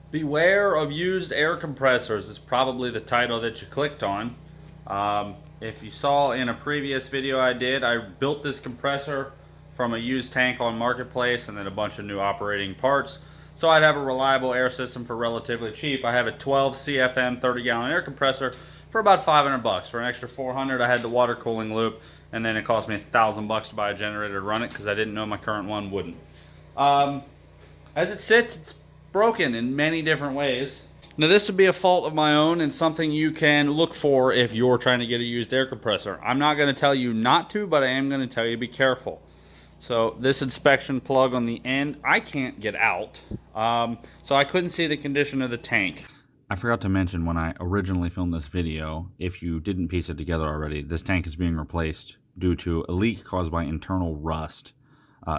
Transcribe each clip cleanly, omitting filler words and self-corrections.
Beware of used air compressors is probably the title that you clicked on. If you saw in a previous video I did, I built this compressor from a used tank on Marketplace and then a bunch of new operating parts. So I'd have a reliable air system for relatively cheap. I have a 12 CFM 30-gallon air compressor for about 500 bucks. For an extra 400, I had the water cooling loop, and then it cost me 1,000 bucks to buy a generator to run it because I didn't know my current one wouldn't. As it sits, it's broken in many different ways. Now this would be a fault of my own and something you can look for if you're trying to get a used air compressor. I'm not going to tell you not to, but I am going to tell you to be careful. So this inspection plug on the end, I can't get out. So I couldn't see the condition of the tank. I forgot to mention when I originally filmed this video, if you didn't piece it together already, this tank is being replaced due to a leak caused by internal rust.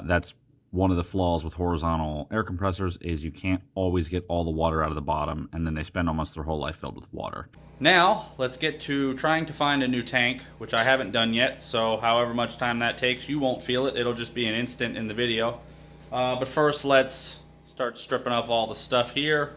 That's one of the flaws with horizontal air compressors is you can't always get all the water out of the bottom, and then they spend almost their whole life filled with water. Now, let's get to trying to find a new tank, which I haven't done yet, so however much time that takes, you won't feel it. It'll just be an instant in the video. But first, let's start stripping up all the stuff here.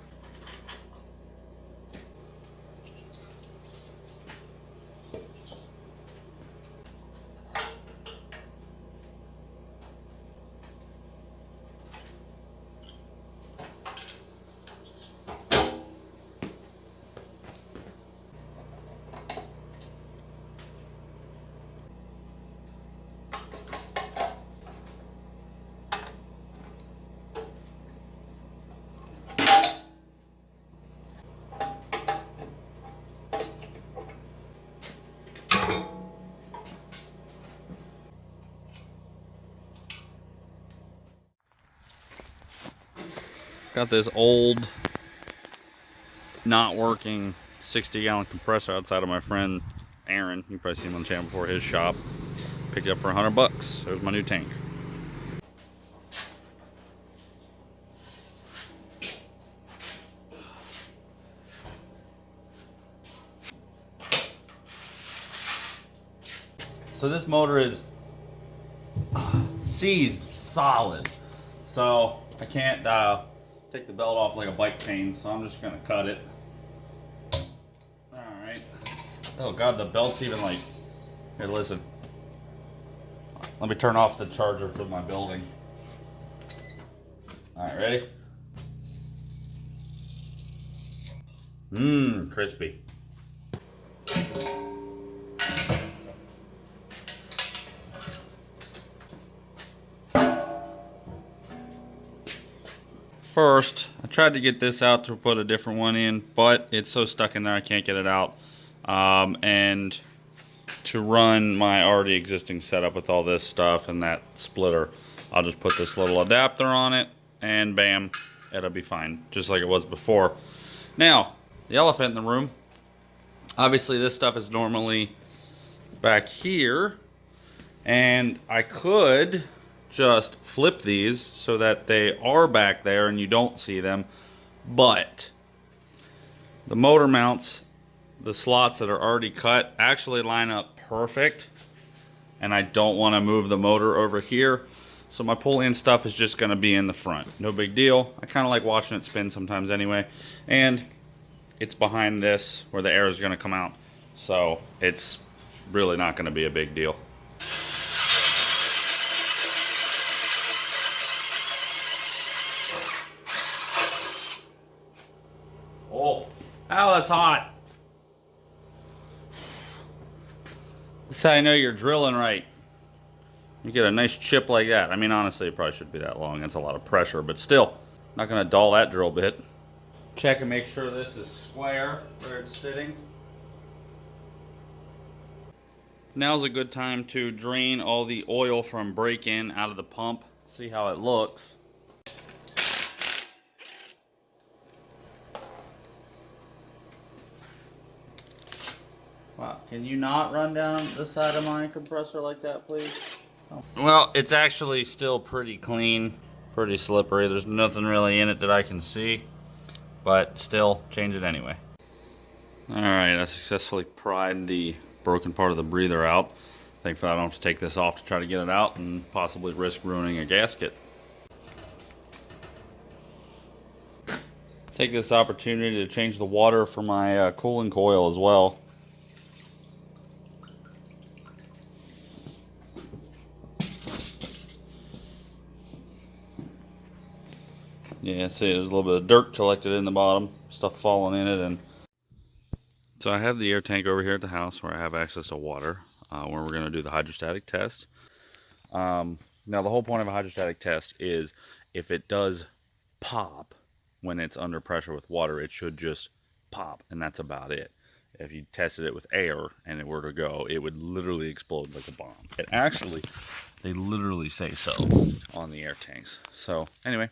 Got this old, not working 60-gallon compressor outside of my friend Aaron. You've probably seen him on the channel before, his shop. Picked it up for 100 bucks. There's my new tank. So this motor is seized solid. So I can't take the belt off like a bike chain, so I'm just gonna cut it. Alright. Oh god, the belt's even like... Here, listen. Let me turn off the charger for my building. Alright, ready? Crispy. First, I tried to get this out to put a different one in, but it's so stuck in there I can't get it out. And to run my already existing setup with all this stuff and that splitter, I'll just put this little adapter on it and bam, it'll be fine, just like it was before. Now, the elephant in the room, obviously this stuff is normally back here, and I could just flip these so that they are back there and you don't see them, but the motor mounts, the slots that are already cut, actually line up perfect, and I don't want to move the motor over here, so my pull-in stuff is just going to be in the front. No big deal. I kind of like watching it spin sometimes anyway, and it's behind this where the air is going to come out, so it's really not going to be a big deal. Oh, that's hot. This is how I know you're drilling right. You get a nice chip like that. I mean, honestly, it probably shouldn't be that long. That's a lot of pressure, but still, not going to dull that drill bit. Check and make sure this is square where it's sitting. Now's a good time to drain all the oil from break-in out of the pump. See how it looks. Wow, can you not run down the side of my compressor like that, please? Oh. Well, it's actually still pretty clean, pretty slippery. There's nothing really in it that I can see, but still, change it anyway. Alright, I successfully pried the broken part of the breather out. Thankfully, I don't have to take this off to try to get it out and possibly risk ruining a gasket. Take this opportunity to change the water for my cooling coil as well. Yeah, see, there's a little bit of dirt collected in the bottom, stuff falling in it. And so I have the air tank over here at the house where I have access to water, where we're going to do the hydrostatic test. Now the whole point of a hydrostatic test is if it does pop when it's under pressure with water, it should just pop, and that's about it. If you tested it with air and it were to go, it would literally explode like a bomb. It actually, they literally say so on the air tanks. So anyway,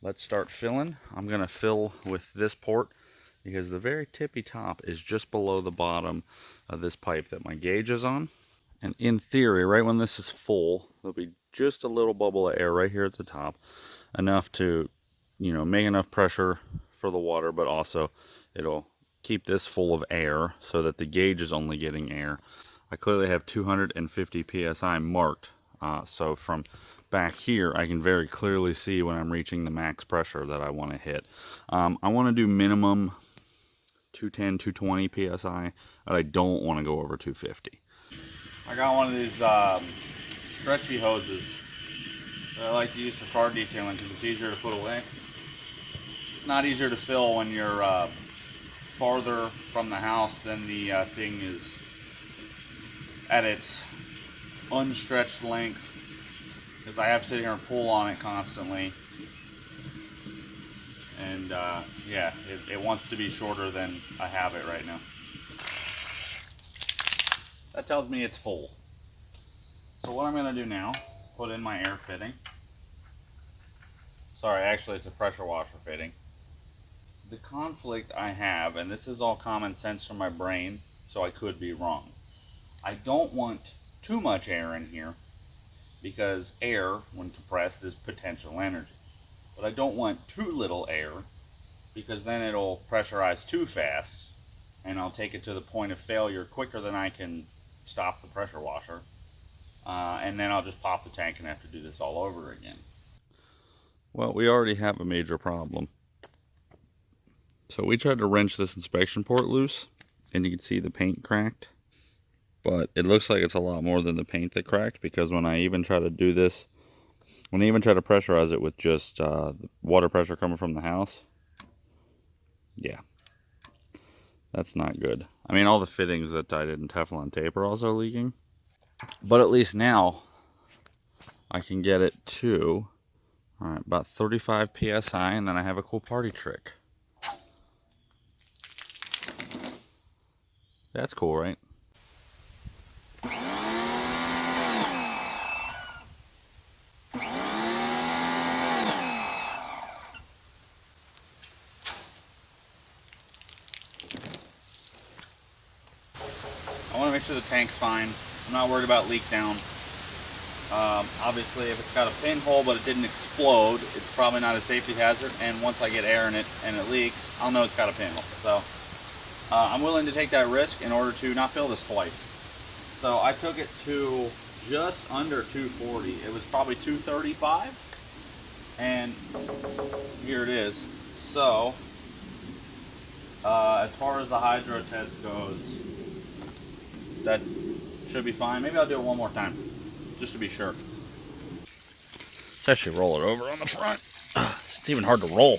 let's start filling. I'm going to fill with this port because the very tippy top is just below the bottom of this pipe that my gauge is on. And in theory, right when this is full, there'll be just a little bubble of air right here at the top, enough to, you know, make enough pressure for the water, but also it'll keep this full of air so that the gauge is only getting air. I clearly have 250 psi marked, so from back here I can very clearly see when I'm reaching the max pressure that I want to hit. I want to do minimum 210, 220 psi, but I don't want to go over 250. I got one of these stretchy hoses that I like to use for car detailing because it's easier to put away. It's not easier to fill when you're farther from the house than the thing is at its unstretched length, because I have to sit here and pull on it constantly. And yeah, it wants to be shorter than I have it right now. That tells me it's full. So what I'm going to do now, put in my air fitting. Sorry, actually it's a pressure washer fitting. The conflict I have, and this is all common sense from my brain, so I could be wrong. I don't want too much air in here because air, when compressed, is potential energy. But I don't want too little air because then it'll pressurize too fast and I'll take it to the point of failure quicker than I can stop the pressure washer. And then I'll just pop the tank and have to do this all over again. Well, we already have a major problem. So we tried to wrench this inspection port loose, and you can see the paint cracked. But it looks like it's a lot more than the paint that cracked, because when I even try to do this, when I even try to pressurize it with just water pressure coming from the house, yeah, that's not good. I mean, all the fittings that I did in Teflon tape are also leaking. But at least now I can get it to, all right, about 35 psi, and then I have a cool party trick. That's cool, right? I want to make sure the tank's fine. I'm not worried about leak down. Obviously, if it's got a pinhole but it didn't explode, it's probably not a safety hazard. And once I get air in it and it leaks, I'll know it's got a pinhole. So I'm willing to take that risk in order to not fill this twice. So I took it to just under 240. It was probably 235. And here it is. So as far as the hydro test goes, that should be fine. Maybe I'll do it one more time, just to be sure. Let's actually roll it over on the front. It's even hard to roll.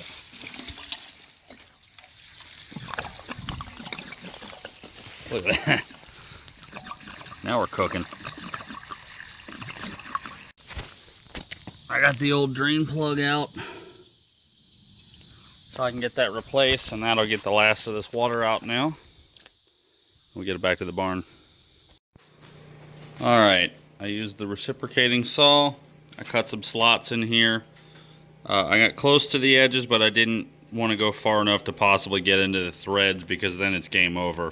Look at that. Now we're cooking. I got the old drain plug out, so I can get that replaced, and that'll get the last of this water out now. We'll get it back to the barn. Alright, I used the reciprocating saw. I cut some slots in here. I got close to the edges, but I didn't want to go far enough to possibly get into the threads, because then it's game over.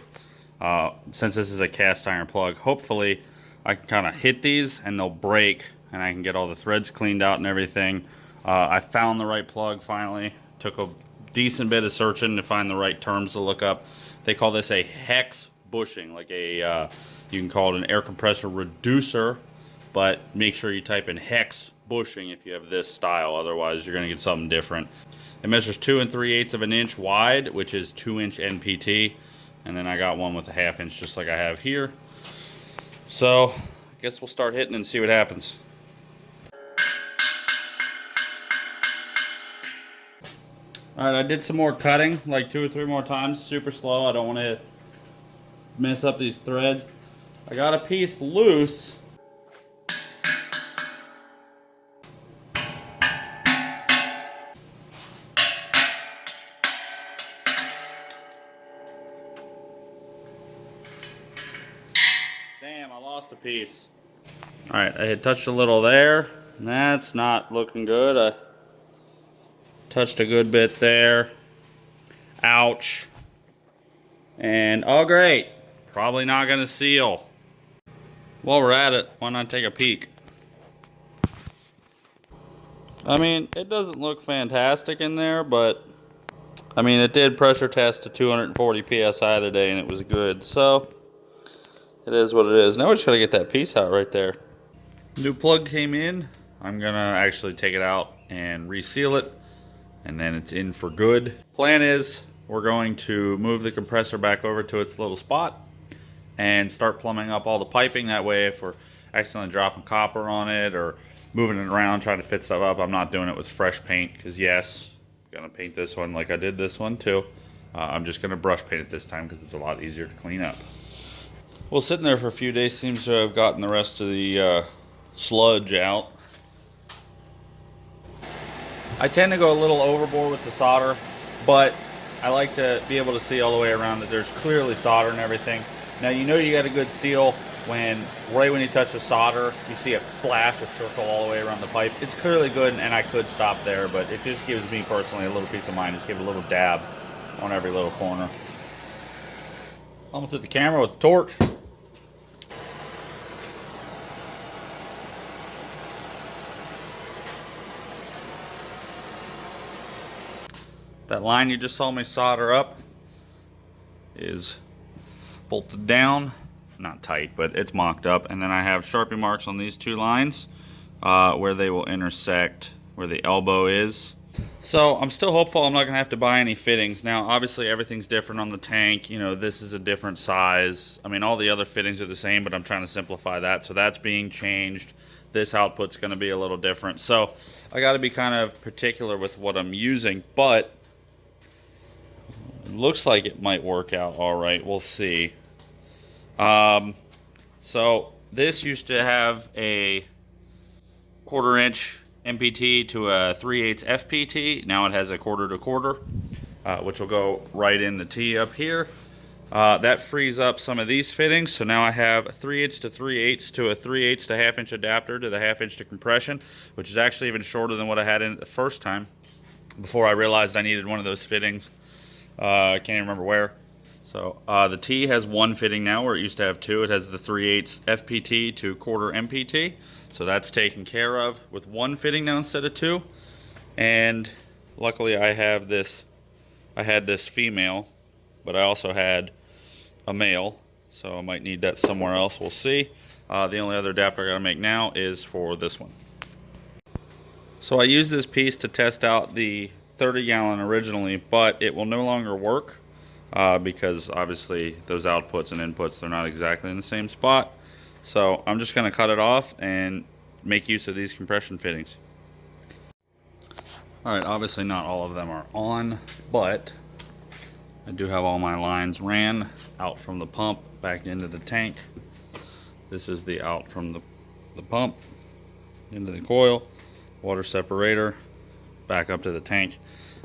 Since this is a cast iron plug, hopefully I can kind of hit these and they'll break and I can get all the threads cleaned out and everything. I found the right plug finally. Took a decent bit of searching to find the right terms to look up. They call this a hex bushing, like a you can call it an air compressor reducer, but make sure you type in hex bushing if you have this style, otherwise you're going to get something different. It measures 2 3/8 of an inch wide, which is 2-inch NPT. And then I got one with a 1/2 inch just like I have here. So I guess we'll start hitting and see what happens. Alright, I did some more cutting, like 2 or 3 more times, super slow. I don't want to mess up these threads. I got a piece loose. Damn, I lost a piece. Alright, I had touched a little there. That's not looking good. I touched a good bit there. Ouch. And, oh great. Probably not going to seal. While we're at it, why not take a peek? I mean, it doesn't look fantastic in there, but I mean, it did pressure test to 240 psi today and it was good. So, it is what it is. Now we just got to get that piece out right there. New plug came in. I'm going to actually take it out and reseal it, and then it's in for good. Plan is we're going to move the compressor back over to its little spot and start plumbing up all the piping. That way if we're accidentally dropping copper on it or moving it around trying to fit stuff up, I'm not doing it with fresh paint, because yes, I'm gonna paint this one like I did this one too. I'm just gonna brush paint it this time because it's a lot easier to clean up. Well, sitting there for a few days seems to have gotten the rest of the sludge out. I tend to go a little overboard with the solder, but I like to be able to see all the way around that there's clearly solder and everything. Now you know you got a good seal when, right when you touch the solder, you see a flash, a circle all the way around the pipe. It's clearly good, and I could stop there, but it just gives me personally a little peace of mind. Just give it a little dab on every little corner. Almost hit the camera with the torch. That line you just saw me solder up is bolted down, not tight, but it's mocked up. And then I have Sharpie marks on these 2 lines where they will intersect where the elbow is. So I'm still hopeful I'm not gonna have to buy any fittings. Now obviously everything's different on the tank. You know, this is a different size. I mean, all the other fittings are the same, but I'm trying to simplify that. So that's being changed. This output's gonna be a little different. So I gotta be kind of particular with what I'm using, but it looks like it might work out all right. We'll see. So this used to have a 1/4 inch MPT to a 3/8 FPT. Now it has a 1/4 to 1/4, which will go right in the T up here. That frees up some of these fittings. So now I have a 3/8 to 3/8 to a 3/8 to 1/2 inch adapter to the 1/2 inch to compression, which is actually even shorter than what I had in it the first time before I realized I needed one of those fittings. I can't even remember where. So the T has 1 fitting now where it used to have 2. It has the 3/8 FPT to 1/4 MPT. So that's taken care of with 1 fitting now instead of 2. And luckily I have this, I had this female, but I also had a male. So I might need that somewhere else, we'll see. The only other adapter I gotta make now is for this one. So I used this piece to test out the 30-gallon originally, but it will no longer work because obviously those outputs and inputs, they're not exactly in the same spot. So I'm just going to cut it off and make use of these compression fittings. Alright, obviously not all of them are on, but I do have all my lines ran out from the pump back into the tank. This is the out from the pump into the coil, water separator, back up to the tank.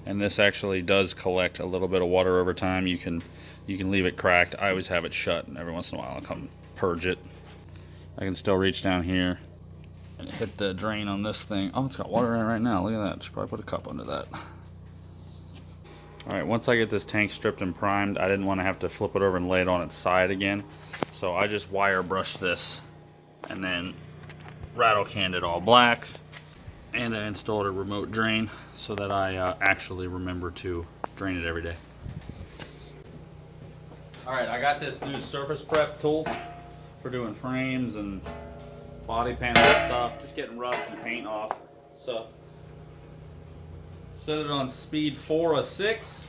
And this actually does collect a little bit of water over time. You can leave it cracked. I always have it shut, and every once in a while I'll come purge it. I can still reach down here and hit the drain on this thing. Oh, it's got water in it right now. Look at that. Should probably put a cup under that. Alright, once I get this tank stripped and primed, I didn't want to have to flip it over and lay it on its side again. So I just wire brushed this and then rattle canned it all black. And I installed a remote drain so that I actually remember to drain it every day. Alright, I got this new surface prep tool for doing frames and body panel stuff, just getting rust and paint off. So Set it on speed 4 of 6.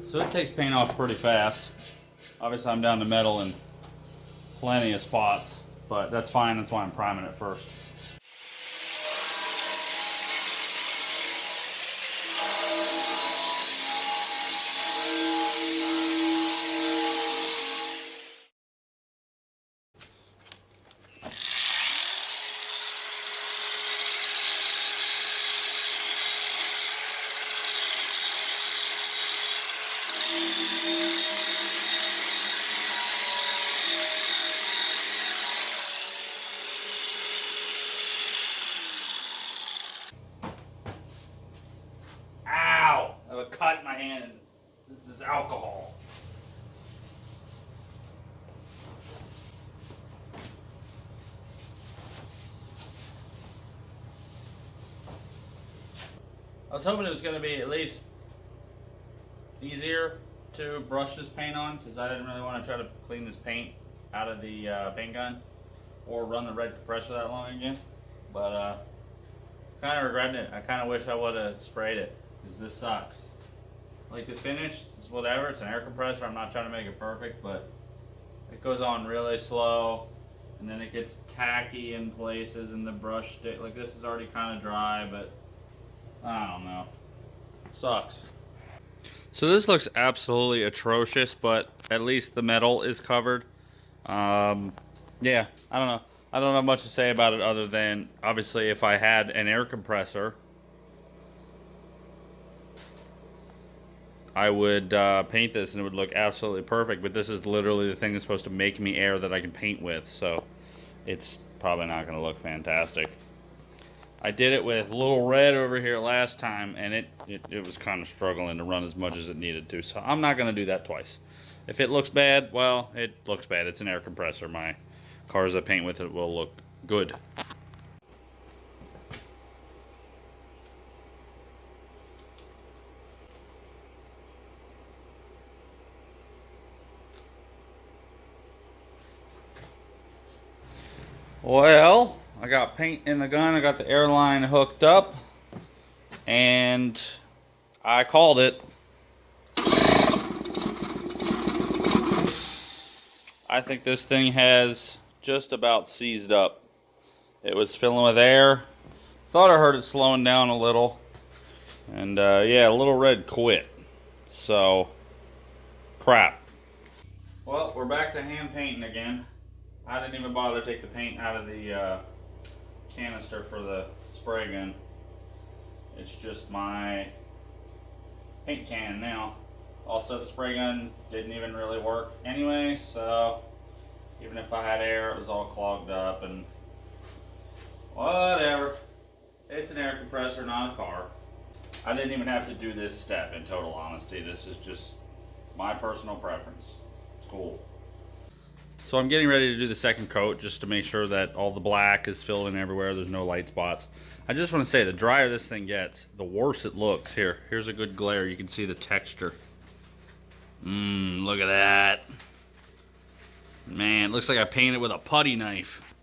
So it takes paint off pretty fast. Obviously I'm down to metal in plenty of spots, but that's fine. That's why I'm priming it first. Ow! I have a cut in my hand and this is alcohol. I was hoping it was going to be at least easier to brush this paint on, because I didn't really want to try to clean this paint out of the paint gun or run the red compressor that long again. But kind of regretting it. I kind of wish I would have sprayed it, because this sucks. Like the finish is whatever. It's an air compressor. I'm not trying to make it perfect, but it goes on really slow, and then it gets tacky in places, and the brush stick. Like this is already kind of dry, but I don't know. Sucks. So this looks absolutely atrocious, but at least the metal is covered. Yeah, I don't know. I don't have much to say about it other than, obviously, if I had an air compressor, I would paint this and it would look absolutely perfect. But this is literally the thing that's supposed to make me air that I can paint with, so it's probably not going to look fantastic. I did it with Little Red over here last time, and it was kind of struggling to run as much as it needed to. So I'm not going to do that twice. If it looks bad, well, it looks bad. It's an air compressor. My cars I paint with it will look good. Well, I got paint in the gun. I got the airline hooked up, and I called it. I think this thing has just about seized up. It was filling with air. Thought I heard it slowing down a little. And yeah, Little Red quit. So, crap. Well, we're back to hand painting again. I didn't even bother to take the paint out of the canister for the spray gun. It's just my paint can now. Also, the spray gun didn't even really work anyway, so even if I had air, it was all clogged up and whatever. It's an air compressor, not a car. I didn't even have to do this step, in total honesty. This is just my personal preference. It's cool. So I'm getting ready to do the second coat just to make sure that all the black is filled in everywhere. There's no light spots. I just want to say, the drier this thing gets, the worse it looks. Here's a good glare. You can see the texture. Look at that. Man, it looks like I painted with a putty knife.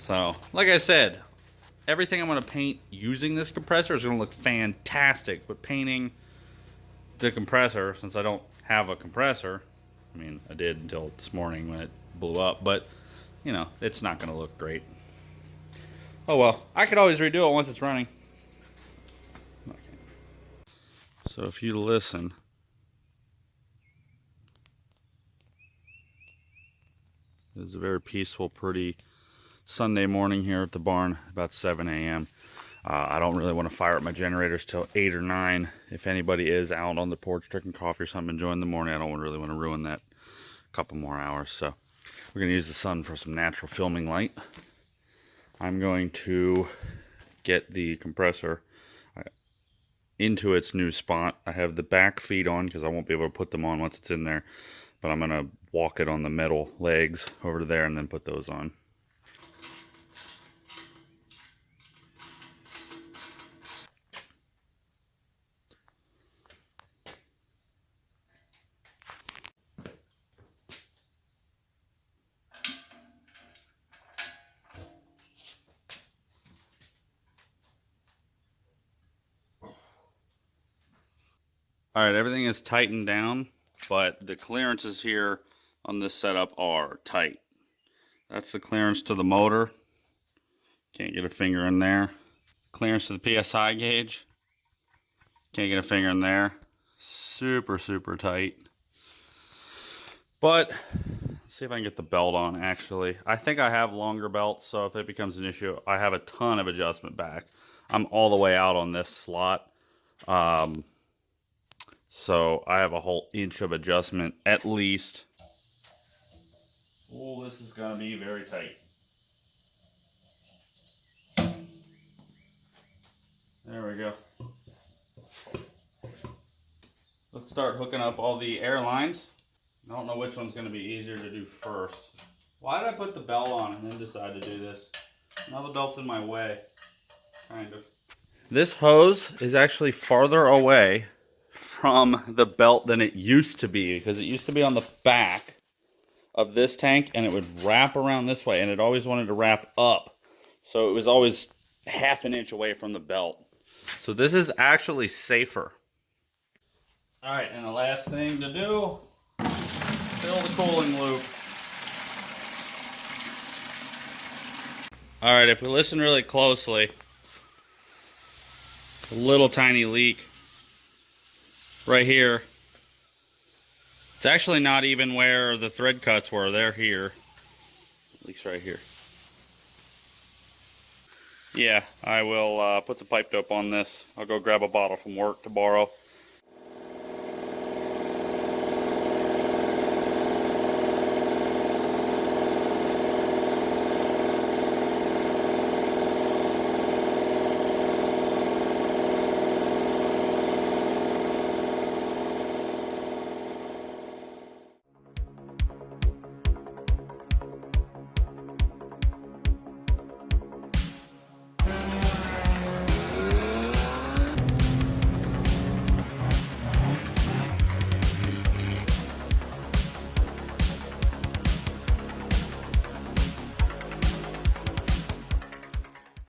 So, like I said, everything I'm going to paint using this compressor is going to look fantastic. But painting the compressor, since I don't have a compressor, I mean, I did until this morning when it blew up, but, you know, it's not going to look great. Oh well, I could always redo it once it's running. Okay. So if you listen, it's a very peaceful, pretty Sunday morning here at the barn, about 7 a.m. I don't really want to fire up my generators till 8 or 9. If anybody is out on the porch drinking coffee or something, enjoying the morning, I don't really want to ruin that couple more hours. So we're going to use the sun for some natural filming light. I'm going to get the compressor into its new spot. I have the back feet on because I won't be able to put them on once it's in there. But I'm going to walk it on the metal legs over to there and then put those on. All right, everything is tightened down, but the clearances here on this setup are tight. That's the clearance to the motor. Can't get a finger in there. Clearance to the PSI gauge. Can't get a finger in there. Super, super tight. But let's see if I can get the belt on, actually. I think I have longer belts, so if it becomes an issue, I have a ton of adjustment back. I'm all the way out on this slot. So I have a whole inch of adjustment at least. Oh, this is going to be very tight. There we go. Let's start hooking up all the air lines. I don't know which one's going to be easier to do first. Why did I put the belt on and then decide to do this? Now the belt's in my way. Kind of. This hose is actually farther away from the belt than it used to be, because it used to be on the back of this tank and it would wrap around this way, and it always wanted to wrap up. So it was always half an inch away from the belt. So this is actually safer. All right, and the last thing to do, fill the cooling loop. All right, if we listen really closely, a little tiny leak right here. It's actually not even where the thread cuts were. They're here. Leaks right here. Yeah, I will put the pipe dope on this. I'll go grab a bottle from work to borrow.